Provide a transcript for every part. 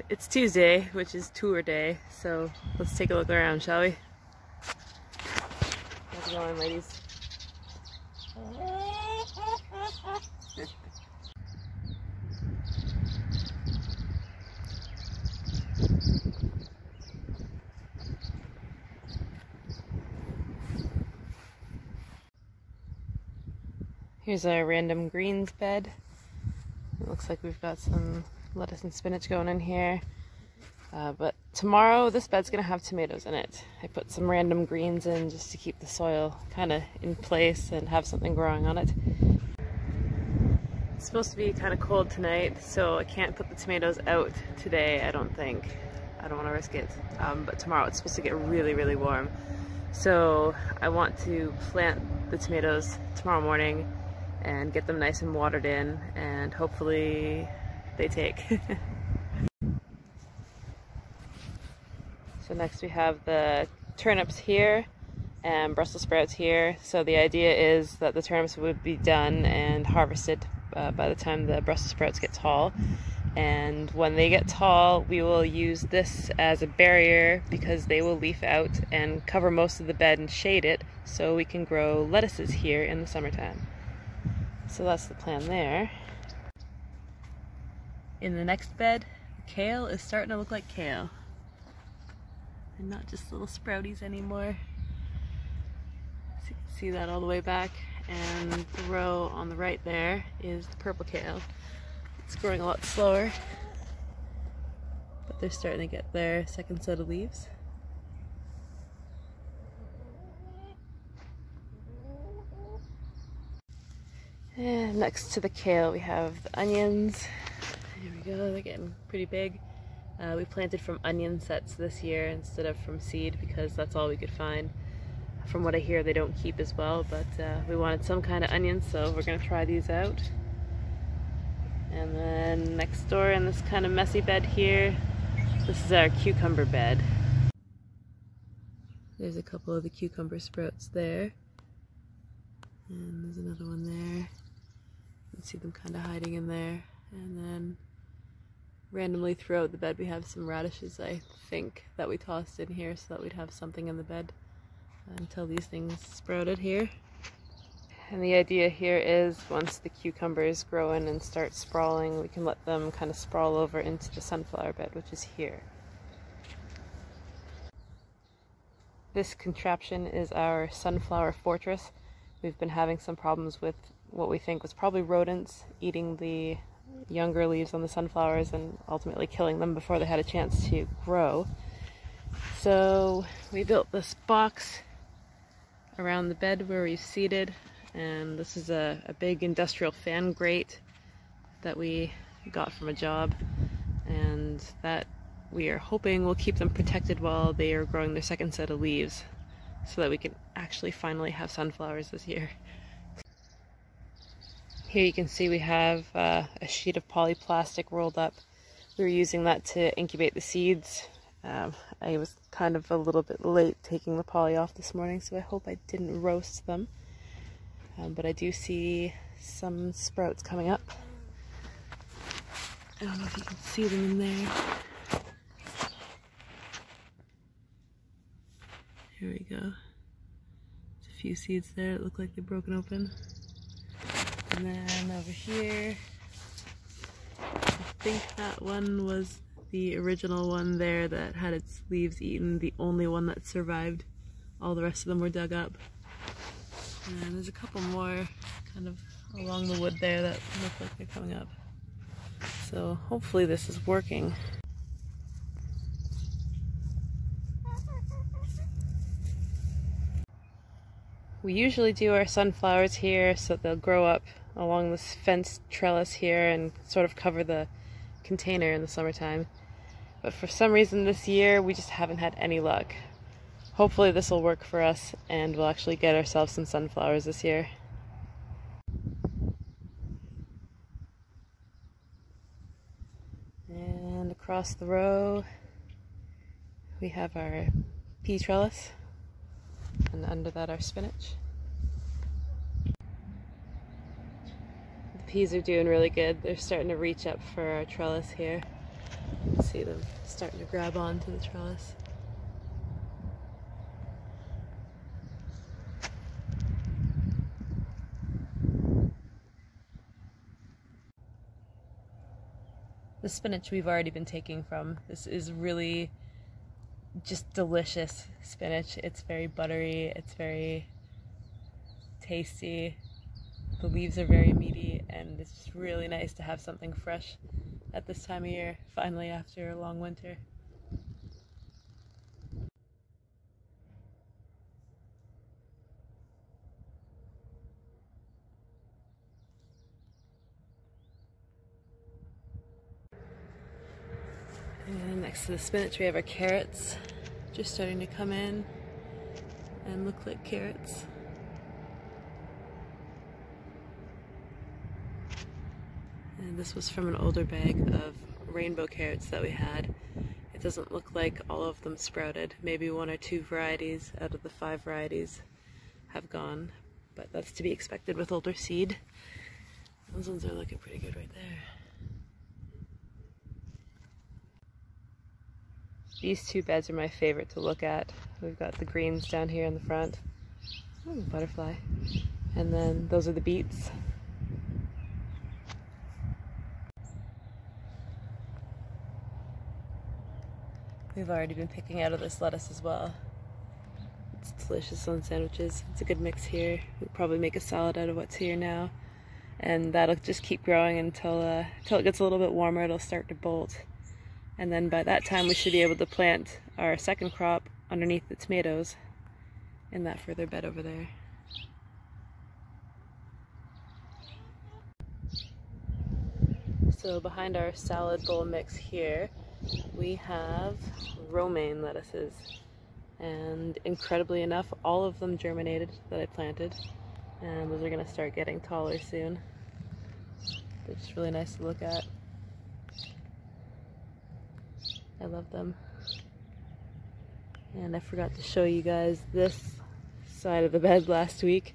It's Tuesday, which is tour day, so let's take a look around, shall we? How's it going, ladies? Here's our random greens bed. It looks like we've got some lettuce and spinach going in here. But tomorrow this bed's gonna have tomatoes in it. I put some random greens in just to keep the soil kind of in place and have something growing on it. It's supposed to be kind of cold tonight, so I can't put the tomatoes out today, I don't think. I don't want to risk it. But tomorrow it's supposed to get really, really warm. So I want to plant the tomatoes tomorrow morning and get them nice and watered in, and hopefully they take. So next we have the turnips here and Brussels sprouts here. So the idea is that the turnips would be done and harvested by the time the Brussels sprouts get tall. And when they get tall, we will use this as a barrier because they will leaf out and cover most of the bed and shade it, so we can grow lettuces here in the summertime. So that's the plan there. In the next bed, kale is starting to look like kale. And not just little sprouties anymore. So you can see that all the way back. And the row on the right there is the purple kale. It's growing a lot slower, but they're starting to get their second set of leaves. And next to the kale we have the onions. Here we go, they're getting pretty big. We planted from onion sets this year instead of from seed because that's all we could find. From what I hear, they don't keep as well, but we wanted some kind of onions, so we're going to try these out. And then next door in this kind of messy bed here, this is our cucumber bed. There's a couple of the cucumber sprouts there. And there's another one there. You can see them kind of hiding in there. And then randomly throughout the bed we have some radishes, I think, that we tossed in here so that we'd have something in the bed until these things sprouted here. And the idea here is once the cucumbers grow in and start sprawling, we can let them kind of sprawl over into the sunflower bed, which is here. This contraption is our sunflower fortress. We've been having some problems with what we think was probably rodents eating the younger leaves on the sunflowers and ultimately killing them before they had a chance to grow. So we built this box around the bed where we've seeded, and this is a big industrial fan grate that we got from a job, and that we are hoping will keep them protected while they are growing their second set of leaves so that we can actually finally have sunflowers this year. Here you can see we have a sheet of polyplastic rolled up. We were using that to incubate the seeds. I was kind of a little bit late taking the poly off this morning, so I hope I didn't roast them. But I do see some sprouts coming up. I don't know if you can see them in there. Here we go. There's a few seeds there that look like they're broken open. And then over here, I think that one was the original one there that had its leaves eaten, the only one that survived. All the rest of them were dug up. And there's a couple more kind of along the wood there that look like they're coming up. So hopefully this is working. We usually do our sunflowers here so they'll grow up along this fenced trellis here and sort of cover the container in the summertime. But for some reason this year we just haven't had any luck. Hopefully this will work for us and we'll actually get ourselves some sunflowers this year. And across the row we have our pea trellis, and under that our spinach. The peas are doing really good. They're starting to reach up for our trellis here. See them starting to grab onto the trellis. The spinach we've already been taking from. This is really just delicious spinach. It's very buttery, it's very tasty. The leaves are very meaty, and it's just really nice to have something fresh at this time of year, finally, after a long winter. And next to the spinach we have our carrots, just starting to come in and look like carrots. And this was from an older bag of rainbow carrots that we had. It doesn't look like all of them sprouted. Maybe 1 or 2 varieties out of the 5 varieties have gone, but that's to be expected with older seed. Those ones are looking pretty good right there. These 2 beds are my favorite to look at. We've got the greens down here in the front. Ooh, butterfly. And then those are the beets. We've already been picking out of this lettuce as well. It's delicious on sandwiches. It's a good mix here. We'll probably make a salad out of what's here now. And that'll just keep growing until it gets a little bit warmer. It'll start to bolt. And then by that time we should be able to plant our second crop underneath the tomatoes in that further bed over there. So behind our salad bowl mix here, we have romaine lettuces, and incredibly enough, all of them germinated that I planted, and those are going to start getting taller soon. They're just really nice to look at. I love them. And I forgot to show you guys this side of the bed last week.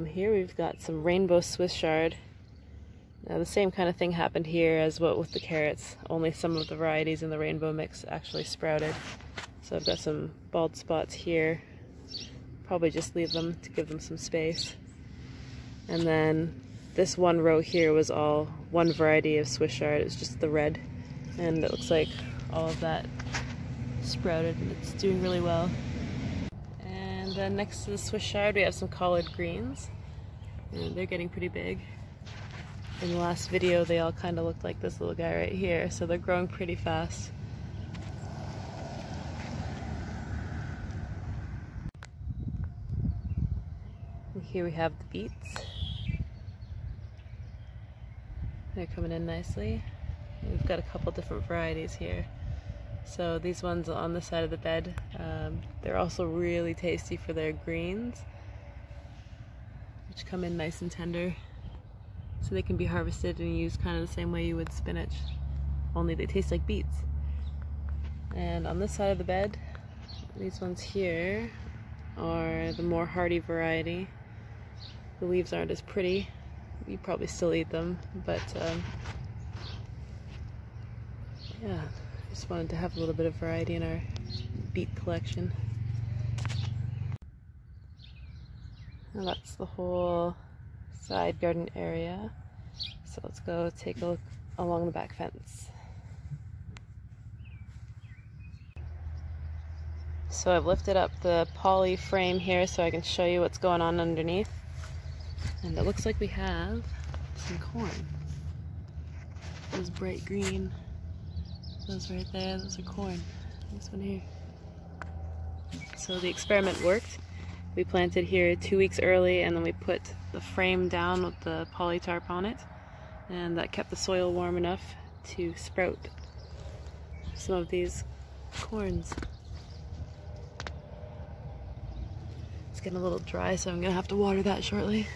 Here we've got some rainbow Swiss chard. Now the same kind of thing happened here as what with the carrots, only some of the varieties in the rainbow mix actually sprouted. So I've got some bald spots here. Probably just leave them to give them some space. And then this one row here was all one variety of Swiss chard. It was just the red, and it looks like all of that sprouted and it's doing really well. And then next to the Swiss chard we have some collard greens, and they're getting pretty big. In the last video they all kind of looked like this little guy right here, so they're growing pretty fast. And here we have the beets. They're coming in nicely. We've got a couple different varieties here. So these ones on the side of the bed, they're also really tasty for their greens, which come in nice and tender. So they can be harvested and used kind of the same way you would spinach, only they taste like beets. And on this side of the bed, these ones here are the more hardy variety. The leaves aren't as pretty. You probably still eat them, but yeah, just wanted to have a little bit of variety in our beet collection. And that's the whole side garden area. So let's go take a look along the back fence. So I've lifted up the poly frame here so I can show you what's going on underneath. And it looks like we have some corn. Those bright green, those right there, those are corn. This one here. So the experiment worked. We planted here 2 weeks early, and then we put the frame down with the poly tarp on it, and that kept the soil warm enough to sprout some of these corns. It's getting a little dry, so I'm gonna have to water that shortly.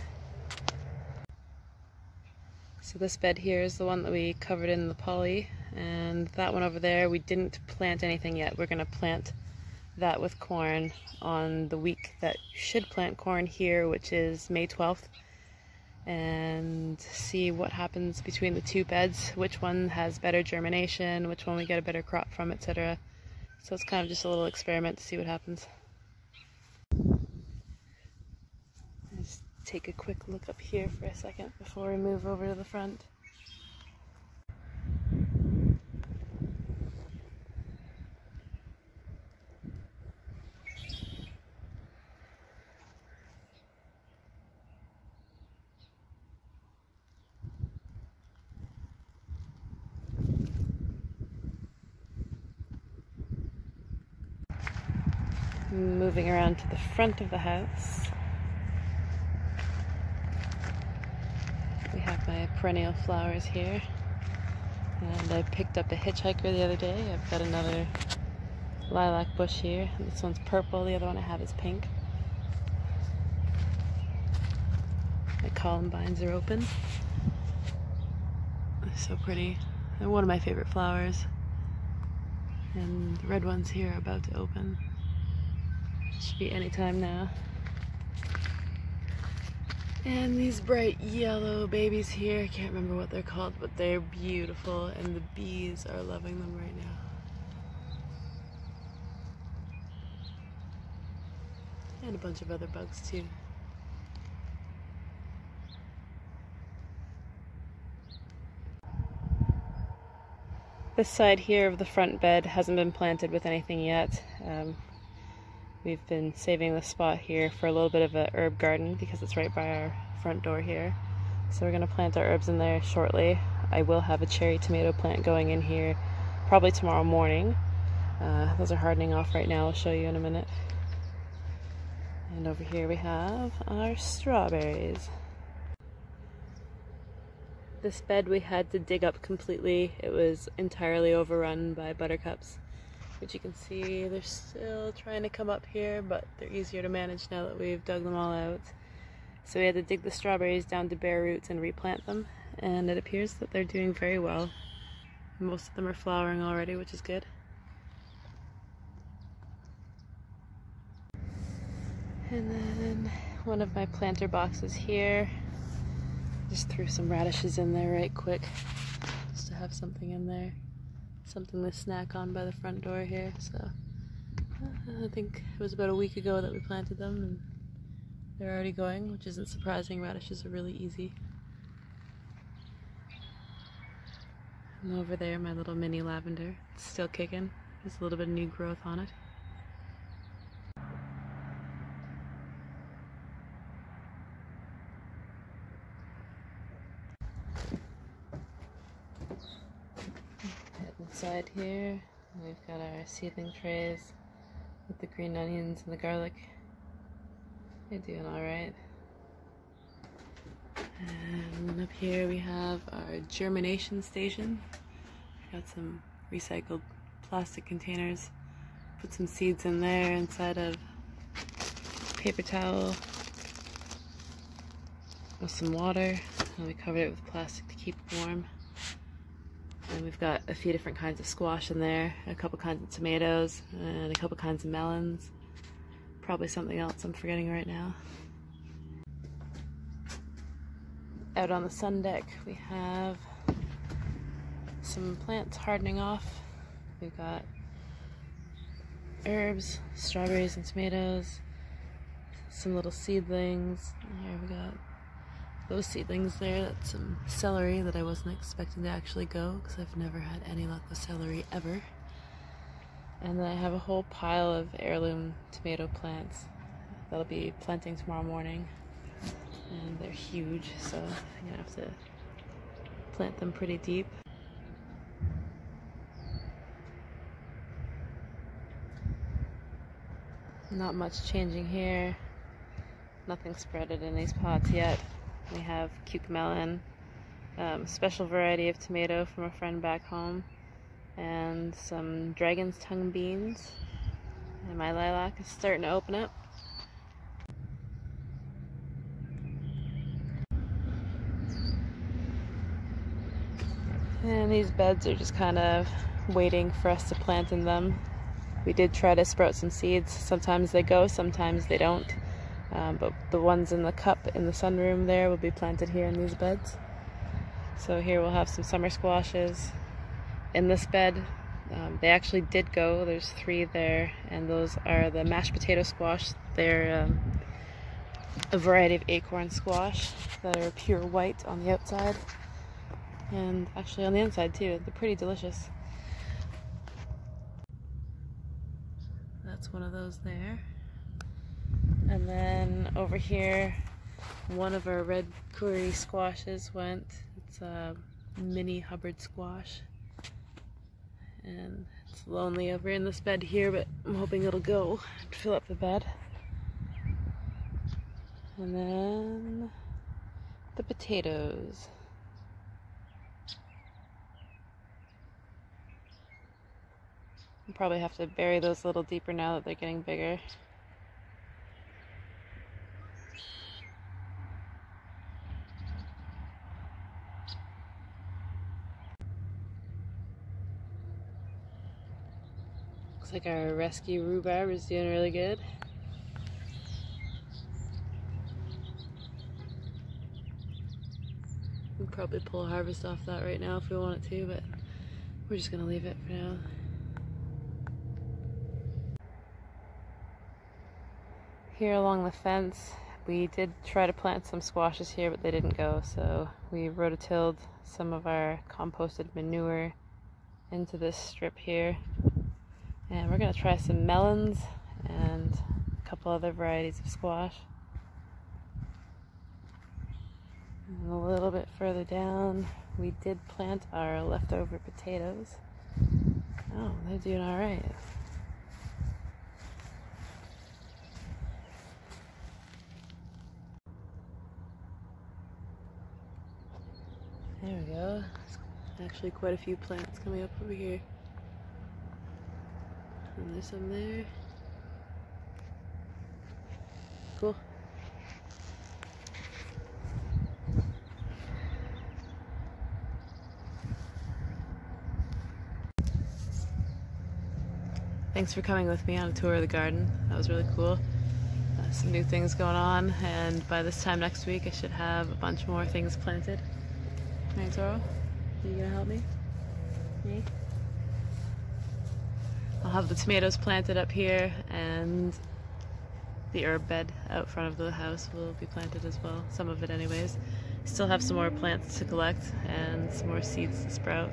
So this bed here is the one that we covered in the poly, and that one over there we didn't plant anything yet. We're gonna plant that with corn on the week that you should plant corn here, which is May 12th. and see what happens between the two beds, which one has better germination, which one we get a better crop from, etc. So it's kind of just a little experiment to see what happens. Just take a quick look up here for a second before we move over to the front. Moving around to the front of the house, we have my perennial flowers here, and I picked up a hitchhiker the other day. I've got another lilac bush here. This one's purple, the other one I have is pink. My columbines are open. They're so pretty. They're one of my favorite flowers. And the red ones here are about to open. Should be any time now. And these bright yellow babies here, I can't remember what they're called, but they're beautiful, and the bees are loving them right now. And a bunch of other bugs too. This side here of the front bed hasn't been planted with anything yet. We've been saving the spot here for a little bit of a herb garden because it's right by our front door here. So we're going to plant our herbs in there shortly. I will have a cherry tomato plant going in here probably tomorrow morning. Those are hardening off right now, I'll show you in a minute. And over here we have our strawberries. This bed we had to dig up completely. It was entirely overrun by buttercups. Which you can see they're still trying to come up here, but they're easier to manage now that we've dug them all out. So we had to dig the strawberries down to bare roots and replant them, and it appears that they're doing very well. Most of them are flowering already, which is good. And then one of my planter boxes here. Just threw some radishes in there right quick, just to have something in there. Something to snack on by the front door here. So I think it was about a week ago that we planted them, and they're already going, which isn't surprising. Radishes are really easy. And over there, my little mini lavender. It's still kicking. There's a little bit of new growth on it. Inside here, we've got our seedling trays with the green onions and the garlic. They're doing alright. And up here we have our Germination Station. Got some recycled plastic containers. Put some seeds in there inside of paper towel with some water, and we covered it with plastic to keep it warm. And we've got a few different kinds of squash in there, a couple kinds of tomatoes, and a couple kinds of melons. Probably something else I'm forgetting right now. Out on the sun deck we have some plants hardening off. We've got herbs, strawberries and tomatoes, some little seedlings. Here we got those seedlings there. That's some celery that I wasn't expecting to actually go, because I've never had any luck with celery ever. And then I have a whole pile of heirloom tomato plants that'll be planting tomorrow morning. And they're huge, so I'm gonna have to plant them pretty deep. Not much changing here. Nothing spreaded in these pots yet. We have cucamelon, special variety of tomato from a friend back home, and some dragon's tongue beans. And my lilac is starting to open up. And these beds are just kind of waiting for us to plant in them. We did try to sprout some seeds. Sometimes they go, sometimes they don't. but the ones in the cup in the sunroom there will be planted here in these beds. So here we'll have some summer squashes. In this bed, they actually did go. There's 3 there, and those are the mashed potato squash. They're a variety of acorn squash that are pure white on the outside, and actually on the inside too. They're pretty delicious. That's one of those there. And then over here, one of our red curry squashes went. It's a mini Hubbard squash. And it's lonely over in this bed here, but I'm hoping it'll go and fill up the bed. And then the potatoes. I'll probably have to bury those a little deeper now that they're getting bigger. Looks like our rescue rhubarb is doing really good. We'd probably pull a harvest off that right now if we wanted to, but we're just gonna leave it for now. Here along the fence, we did try to plant some squashes here, but they didn't go, so we rototilled some of our composted manure into this strip here. And we're gonna try some melons and a couple other varieties of squash. And a little bit further down, we did plant our leftover potatoes. Oh, they're doing all right. There we go. There's actually quite a few plants coming up over here. And there's some there. Cool. Thanks for coming with me on a tour of the garden. That was really cool. Some new things going on, and by this time next week I should have a bunch more things planted. Right, Zoro? Are you gonna help me? Me? I'll have the tomatoes planted up here, and the herb bed out front of the house will be planted as well. Some of it anyways. Still have some more plants to collect and some more seeds to sprout.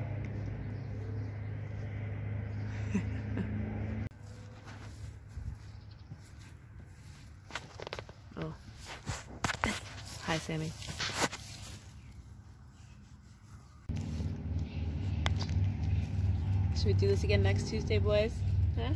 Oh. Hi, Sammy. Should we do this again next Tuesday, boys? Huh?